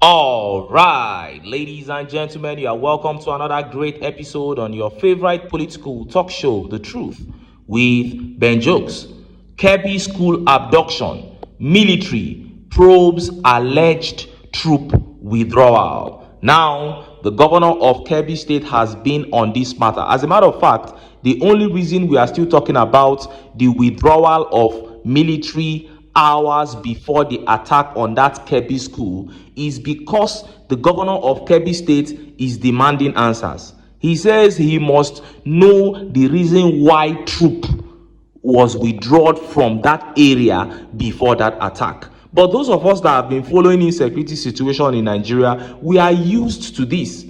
All right, ladies and gentlemen, you are welcome to another great episode on your favorite political talk show, The Truth, with Ben Jokes. Kebbi school abduction, military probes alleged troop withdrawal. Now, the governor of Kebbi State has been on this matter. As a matter of fact, the only reason we are still talking about the withdrawal of military hours before the attack on that Kebbi school is because the governor of Kebbi State is demanding answers. He says he must know the reason why troop was withdrawn from that area before that attack. But those of us that have been following insecurity situation in Nigeria, we are used to this.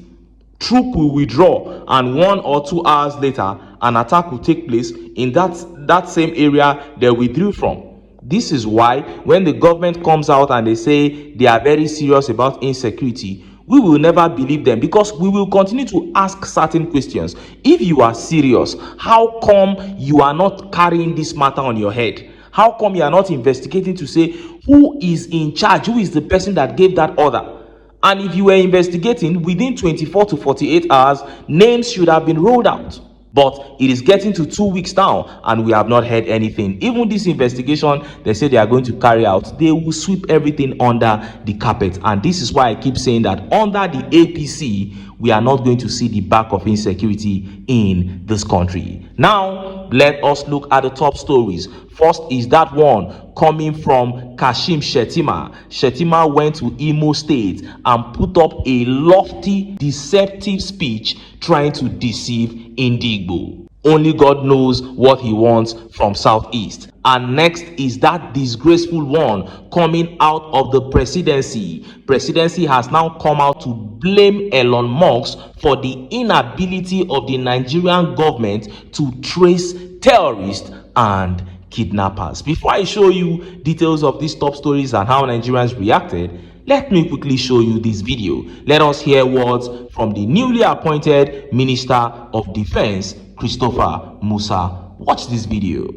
Troop will withdraw, and 1 or 2 hours later, an attack will take place in that same area they withdrew from. This is why when the government comes out and they say they are very serious about insecurity, we will never believe them, because we will continue to ask certain questions. If you are serious, how come you are not carrying this matter on your head? How come you are not investigating to say who is in charge, who is the person that gave that order? And if you were investigating, within 24 to 48 hours, names should have been rolled out. But it is getting to 2 weeks now, and we have not heard anything. Even this investigation they say they are going to carry out, they will sweep everything under the carpet. And this is why I keep saying that under the APC, we are not going to see the back of insecurity in this country. Now, let us look at the top stories. First is that one coming from Kashim Shettima. Shettima went to Imo State and put up a lofty, deceptive speech trying to deceive Indigbo. Only God knows what he wants from Southeast. And next is that disgraceful one coming out of the presidency. Presidency has now come out to blame Elon Musk for the inability of the Nigerian government to trace terrorists and kidnappers. Before I show you details of these top stories and how Nigerians reacted, let me quickly show you this video. Let us hear words from the newly appointed Minister of Defense, Christopher Musa. Watch this video.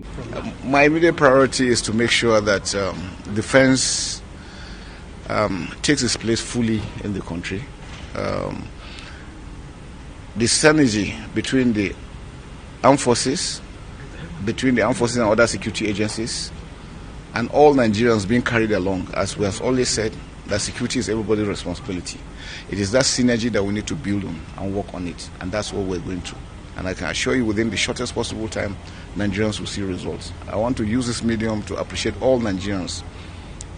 My immediate priority is to make sure that defense takes its place fully in the country. The synergy between the armed forces, and other security agencies, and all Nigerians being carried along, as we have always said, that security is everybody's responsibility. It is that synergy that we need to build on and work on it, and that's what we're going to. And I can assure you, within the shortest possible time, Nigerians will see results. I want to use this medium to appreciate all Nigerians.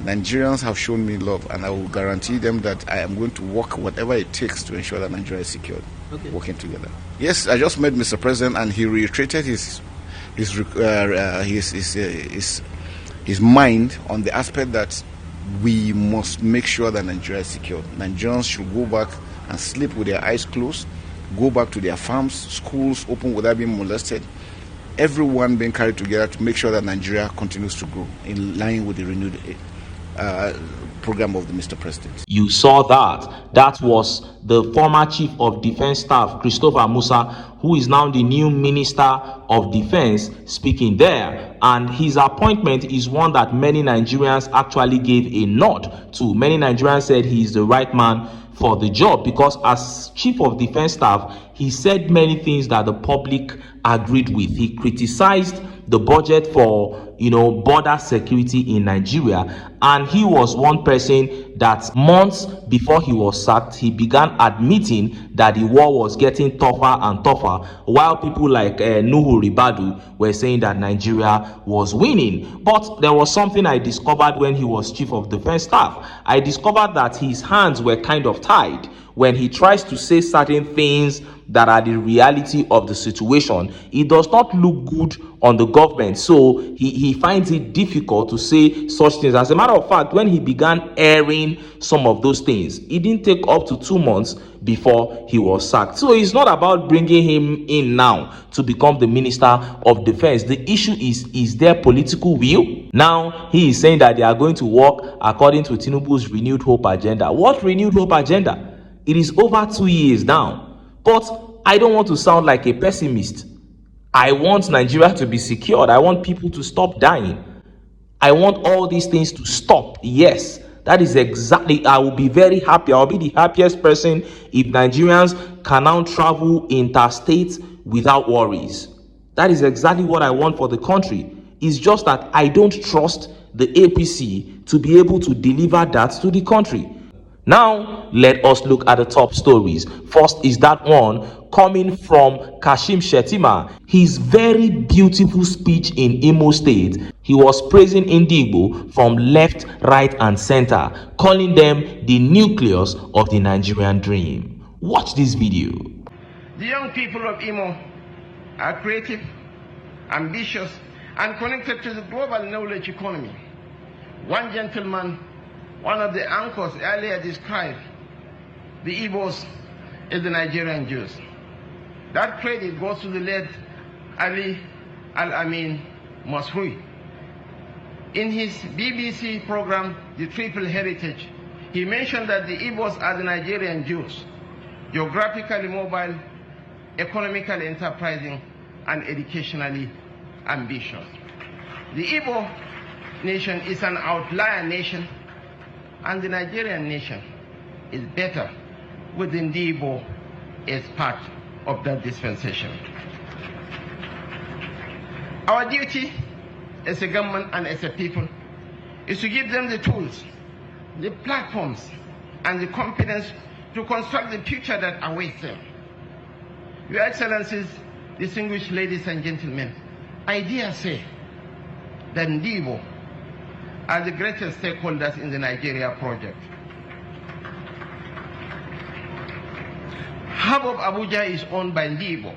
Nigerians have shown me love, and I will guarantee them that I am going to work whatever it takes to ensure that Nigeria is secured, working together. Yes, I just met Mr. President, and he reiterated his mind on the aspect that we must make sure that Nigeria is secured. Nigerians should go back and sleep with their eyes closed, go back to their farms, schools open without being molested, everyone being carried together to make sure that Nigeria continues to grow in line with the renewed program of the Mr. President. You saw that. That was the former Chief of Defense Staff, Christopher Musa, who is now the new Minister of Defense, speaking there. And his appointment is one that many Nigerians actually gave a nod to. Many Nigerians said he is the right man for the job, because as Chief of Defense Staff, he said many things that the public agreed with. He criticized the budget for border security in Nigeria, and he was one person that months before he was sacked, he began admitting that the war was getting tougher and tougher, while people like Nuhu Ribadu were saying that Nigeria was winning. But there was something I discovered when he was Chief of Defense Staff. I discovered that his hands were kind of tied when he tries to say certain things that are the reality of the situation. It does not look good on the government, so he finds it difficult to say such things. As a matter of fact, when he began airing some of those things, it didn't take up to 2 months before he was sacked. So it's not about bringing him in now to become the Minister of Defense. The issue is there political will? Now he is saying that they are going to work according to Tinubu's renewed hope agenda. What renewed hope agenda? It is over 2 years now. But I don't want to sound like a pessimist. I want Nigeria to be secured. I want people to stop dying. I want all these things to stop, yes. That is exactly, I will be very happy. I'll be the happiest person if Nigerians can now travel interstate without worries. That is exactly what I want for the country. It's just that I don't trust the APC to be able to deliver that to the country. Now, let us look at the top stories. First is that one coming from Kashim Shettima. His very beautiful speech in Imo State. He was praising Indigbo from left, right, and center, calling them the nucleus of the Nigerian dream. Watch this video. The young people of Imo are creative, ambitious, and connected to the global knowledge economy. One gentleman, one of the anchors earlier described the Igbos as the Nigerian Jews. That credit goes to the late Ali Al-Amin Masri. In his BBC program, The Triple Heritage, he mentioned that the Igbos are the Nigerian Jews, geographically mobile, economically enterprising, and educationally ambitious. The Igbo nation is an outlier nation, and the Nigerian nation is better within the Igbo as part of that dispensation. Our duty as a government and as a people is to give them the tools, the platforms, and the confidence to construct the future that awaits them. Your Excellencies, distinguished ladies and gentlemen, I dare say that Igbo are the greatest stakeholders in the Nigeria project. Half of Abuja is owned by Igbo.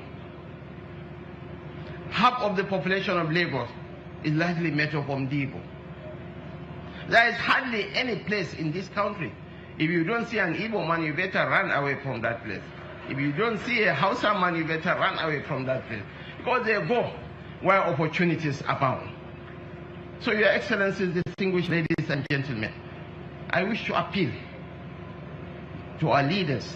Half of the population of Lagos is largely made up from Igbo. There is hardly any place in this country, if you don't see an Igbo man, you better run away from that place. If you don't see a Hausa man, you better run away from that place. Because they go where opportunities abound. So, Your Excellencies, distinguished ladies and gentlemen, I wish to appeal to our leaders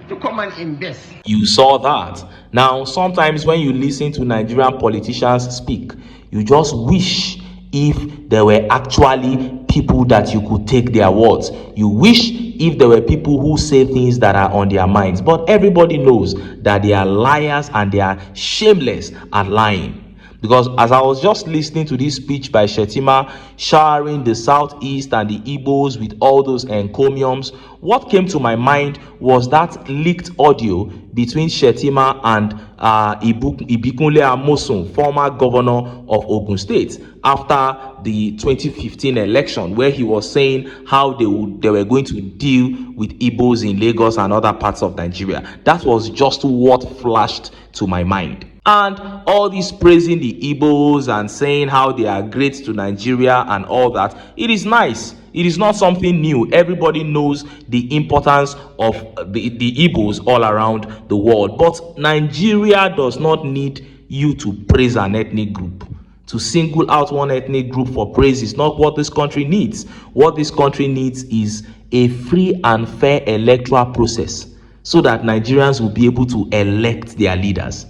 to come and invest. You saw that. Now, sometimes when you listen to Nigerian politicians speak, you just wish if there were actually people that you could take their words. You wish if there were people who say things that are on their minds. But everybody knows that they are liars and they are shameless at lying. Because as I was just listening to this speech by Shettima, showering the Southeast and the Igbos with all those encomiums, what came to my mind was that leaked audio between Shettima and Ibikunle Amosun, former governor of Ogun State, after the 2015 election, where he was saying how they were going to deal with Igbos in Lagos and other parts of Nigeria. That was just what flashed to my mind. And all this praising the Igbos and saying how they are great to Nigeria and all that, it is nice. It is not something new. Everybody knows the importance of the Igbos all around the world. But Nigeria does not need you to praise an ethnic group. To single out one ethnic group for praise is not what this country needs. What this country needs is a free and fair electoral process so that Nigerians will be able to elect their leaders.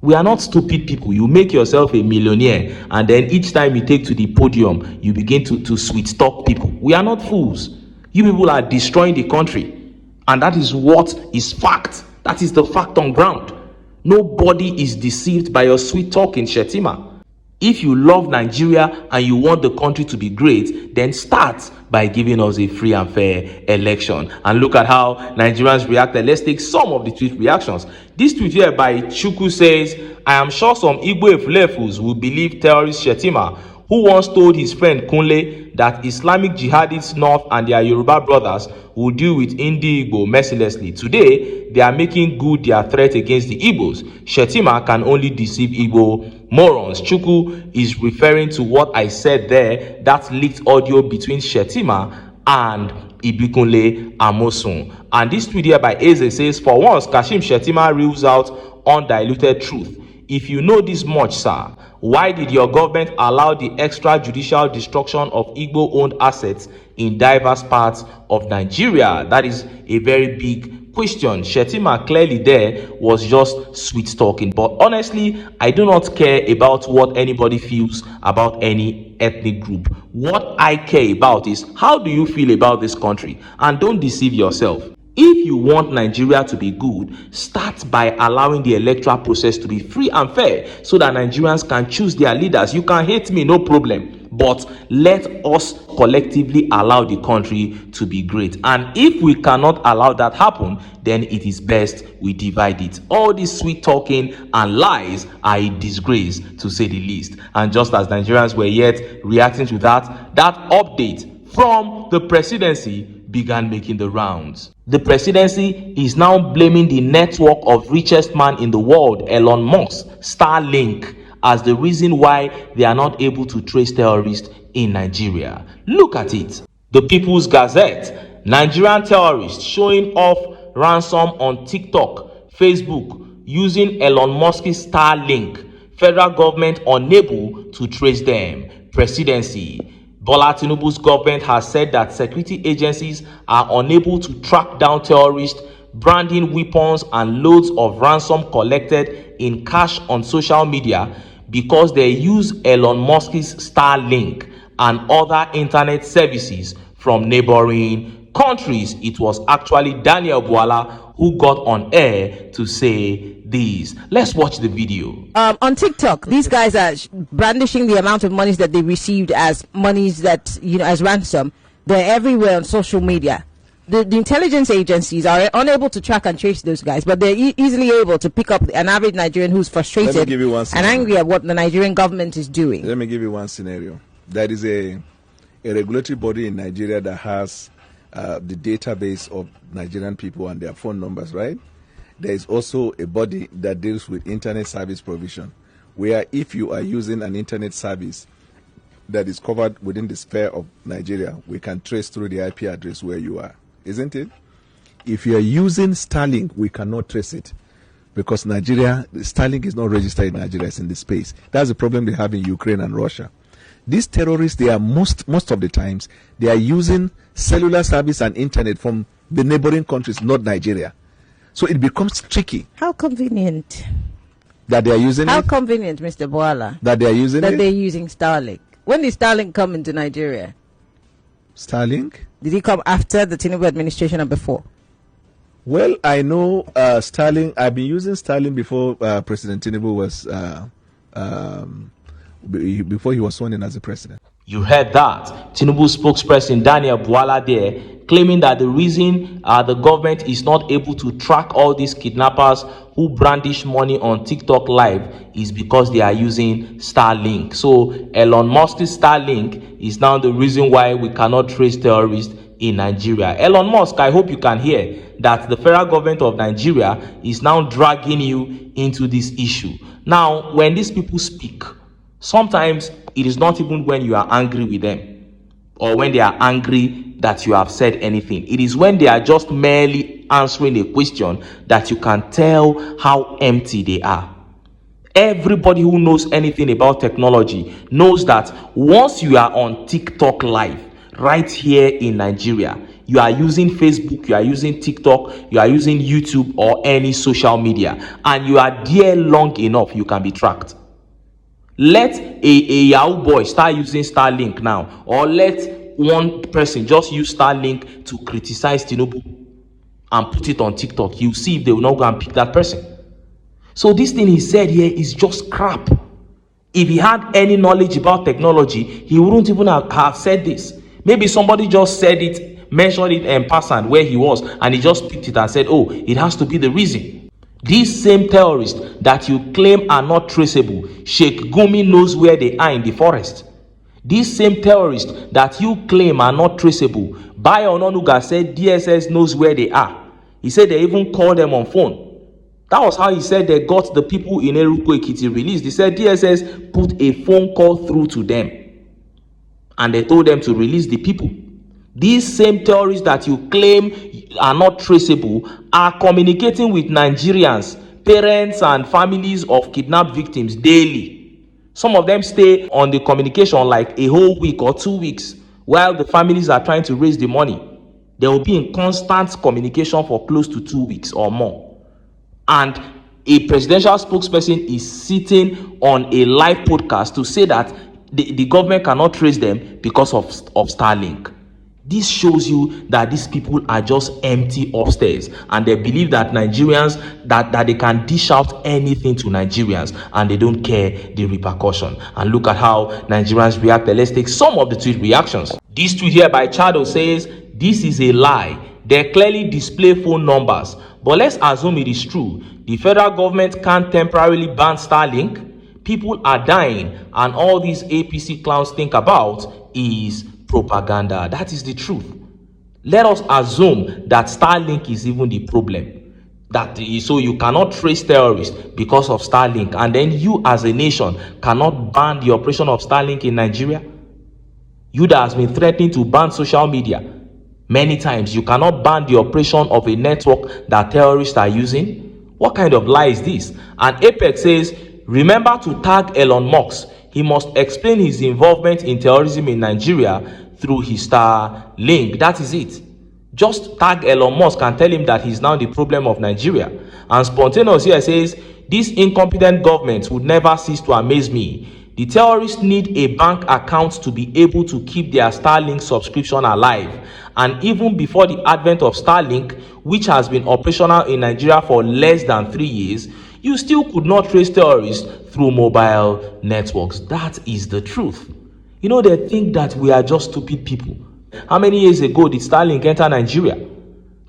We are not stupid people. You make yourself a millionaire and then each time you take to the podium, you begin to sweet talk people. We are not fools. You people are destroying the country. And that is what is fact. That is the fact on ground. Nobody is deceived by your sweet talk in Shettima. If you love Nigeria and you want the country to be great, then start by giving us a free and fair election. And look at how Nigerians reacted. Let's take some of the tweet reactions. This tweet here by Chuku says, I am sure some Igbo Efulefus will believe terrorist Shettima, who once told his friend Kunle that Islamic jihadists north and their Yoruba brothers will deal with Igbo mercilessly. Today, they are making good their threat against the Igbos. Shettima can only deceive Igbo morons. Chuku is referring to what I said there, that leaked audio between Shettima and Ibikunle Amosun. And this tweet here by Eze says, for once, Kashim Shettima reels out undiluted truth. If you know this much, sir, why did your government allow the extrajudicial destruction of Igbo-owned assets in diverse parts of Nigeria? That is a very big question. Shettima clearly there was just sweet talking. But honestly, I do not care about what anybody feels about any ethnic group. What I care about is, how do you feel about this country? And don't deceive yourself. If you want Nigeria to be good, start by allowing the electoral process to be free and fair so that Nigerians can choose their leaders. You can hate me, no problem. But let us collectively allow the country to be great. And if we cannot allow that happen, then it is best we divide it. All this sweet talking and lies are a disgrace, to say the least. And just as Nigerians were yet reacting to that update from the presidency began making the rounds. The presidency is now blaming the network of richest man in the world, Elon Musk, Starlink, as the reason why they are not able to trace terrorists in Nigeria. Look at it. The People's Gazette: Nigerian terrorists showing off ransom on TikTok, Facebook using Elon Musk's Starlink. Federal government unable to trace them. Presidency: Bola Tinubu's government has said that security agencies are unable to track down terrorists, branding weapons and loads of ransom collected in cash on social media because they use Elon Musk's Starlink and other internet services from neighboring countries. It was actually Daniel Bwala who got on air to say this. Let's watch the video. On TikTok, these guys are brandishing the amount of monies that they received as monies that, as ransom. They're everywhere on social media. The intelligence agencies are unable to track and trace those guys, but they're easily able to pick up an average Nigerian who's frustrated and angry at what the Nigerian government is doing. Let me give you one scenario. There is a regulatory body in Nigeria that has the database of Nigerian people and their phone numbers, right? There is also a body that deals with internet service provision, where if you are using an internet service that is covered within the sphere of Nigeria, we can trace through the IP address where you are, isn't it? If you are using Starlink, we cannot trace it because Starlink is not registered in Nigeria, it's in the space. That's the problem they have in Ukraine and Russia. These terrorists, they are most of the times, they are using cellular service and internet from the neighboring countries, not Nigeria. So it becomes tricky. How convenient. That they are using How convenient, Mr. Boala. That they are using That they're using Starlink. When did Starlink come into Nigeria? Starlink? Did it come after the Tinubu administration or before? Well, I know Starlink. I've been using Starlink before President Tinubu was before he was sworn in as the president. You heard that. Tinubu spokesperson Daniel Bwala there claiming that the reason the government is not able to track all these kidnappers who brandish money on TikTok live is because they are using Starlink. So Elon Musk's Starlink is now the reason why we cannot trace terrorists in Nigeria. Elon Musk, I hope you can hear that the federal government of Nigeria is now dragging you into this issue. Now, when these people speak, sometimes it is not even when you are angry with them or when they are angry that you have said anything. It is when they are just merely answering a question that you can tell how empty they are. Everybody who knows anything about technology knows that once you are on TikTok live right here in Nigeria, you are using Facebook, you are using TikTok, you are using YouTube or any social media, and you are there long enough, you can be tracked. Let a Yahoo boy start using Starlink now, or let one person just use Starlink to criticize Tinubu and put it on TikTok. You see if they will not go and pick that person. So this thing he said here is just crap. If he had any knowledge about technology, he wouldn't even have said this. Maybe somebody just said it, mentioned it in passant where he was, and he just picked it and said, oh, it has to be the reason. These same terrorists that you claim are not traceable, Sheikh Gumi knows where they are in the forest. These same terrorists that you claim are not traceable, Bayo Ononuga said DSS knows where they are. He said they even called them on phone. That was how he said they got the people in Eruku Ekiti released. He said DSS put a phone call through to them and they told them to release the people. These same terrorists that you claim are not traceable are communicating with Nigerians, parents and families of kidnapped victims daily. Some of them stay on the communication like a whole week or 2 weeks while the families are trying to raise the money. They will be in constant communication for close to 2 weeks or more. And a presidential spokesperson is sitting on a live podcast to say that the government cannot trace them because of Starlink. This shows you that these people are just empty upstairs, and they believe that Nigerians, that they can dish out anything to Nigerians, and they don't care the repercussion. And look at how Nigerians react. Let's take some of the tweet reactions. This tweet here by Chado says, "This is a lie. They clearly display phone numbers, but let's assume it is true. The federal government can't temporarily ban Starlink. People are dying, and all these APC clowns think about is propaganda." That is the truth. Let us assume that Starlink is even the problem. So you cannot trace terrorists because of Starlink, and then you as a nation cannot ban the operation of Starlink in Nigeria. You that has been threatening to ban social media many times, you cannot ban the operation of a network that terrorists are using. What kind of lie is this? And Apex says, "Remember to tag Elon Musk. He must explain his involvement in terrorism in Nigeria through his Starlink." That is it. Just tag Elon Musk and tell him that he's now the problem of Nigeria. And Spontaneous here says, "This incompetent government would never cease to amaze me. The terrorists need a bank account to be able to keep their Starlink subscription alive. And even before the advent of Starlink, which has been operational in Nigeria for less than 3 years, you still could not trace terrorists through mobile networks." That is the truth. You know, they think that we are just stupid people. How many years ago did Starlink enter Nigeria?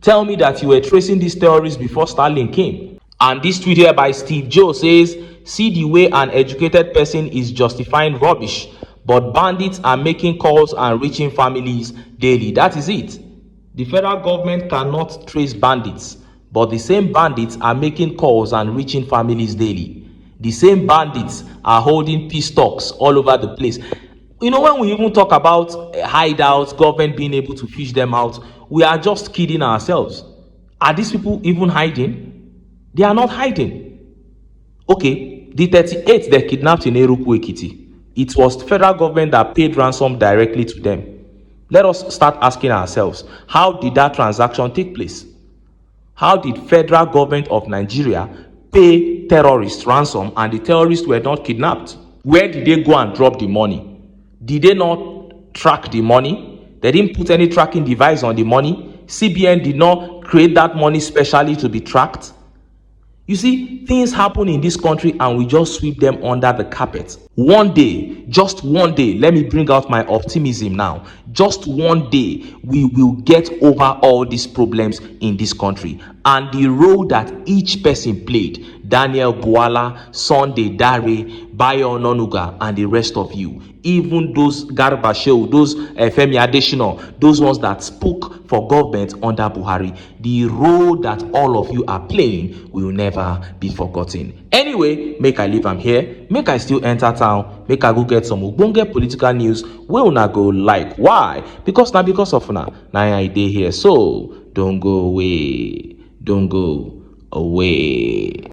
Tell me that you were tracing these terrorists before Starlink came. And this tweet here by Steve Joe says, "See the way an educated person is justifying rubbish, but bandits are making calls and reaching families daily." That is it. The federal government cannot trace bandits, but the same bandits are making calls and reaching families daily. The same bandits are holding peace talks all over the place. You know, when we even talk about hideouts, government being able to fish them out, we are just kidding ourselves. Are these people even hiding? They are not hiding. Okay, the 38 they kidnapped in Eruku Ekiti, it was the federal government that paid ransom directly to them. Let us start asking ourselves, how did that transaction take place? How did federal government of Nigeria pay terrorists ransom and the terrorists were not kidnapped? Where did they go and drop the money? Did they not track the money? They didn't put any tracking device on the money. CBN did not create that money specially to be tracked. You see, things happen in this country and we just sweep them under the carpet. One day, just one day, let me bring out my optimism now. Just one day, we will get over all these problems in this country. And the role that each person played, Daniel Buala, Sunday Dare, Bayo Nonuga, and the rest of you, even those Garba Shehu, those Femi Adesina, those ones that spoke for government under Buhari, the role that all of you are playing will never be forgotten. Anyway, make I leave am here, make I still enter town, make I go get some ogbonge political news wey una go like. Why? Because of una na I dey here. So don't go away.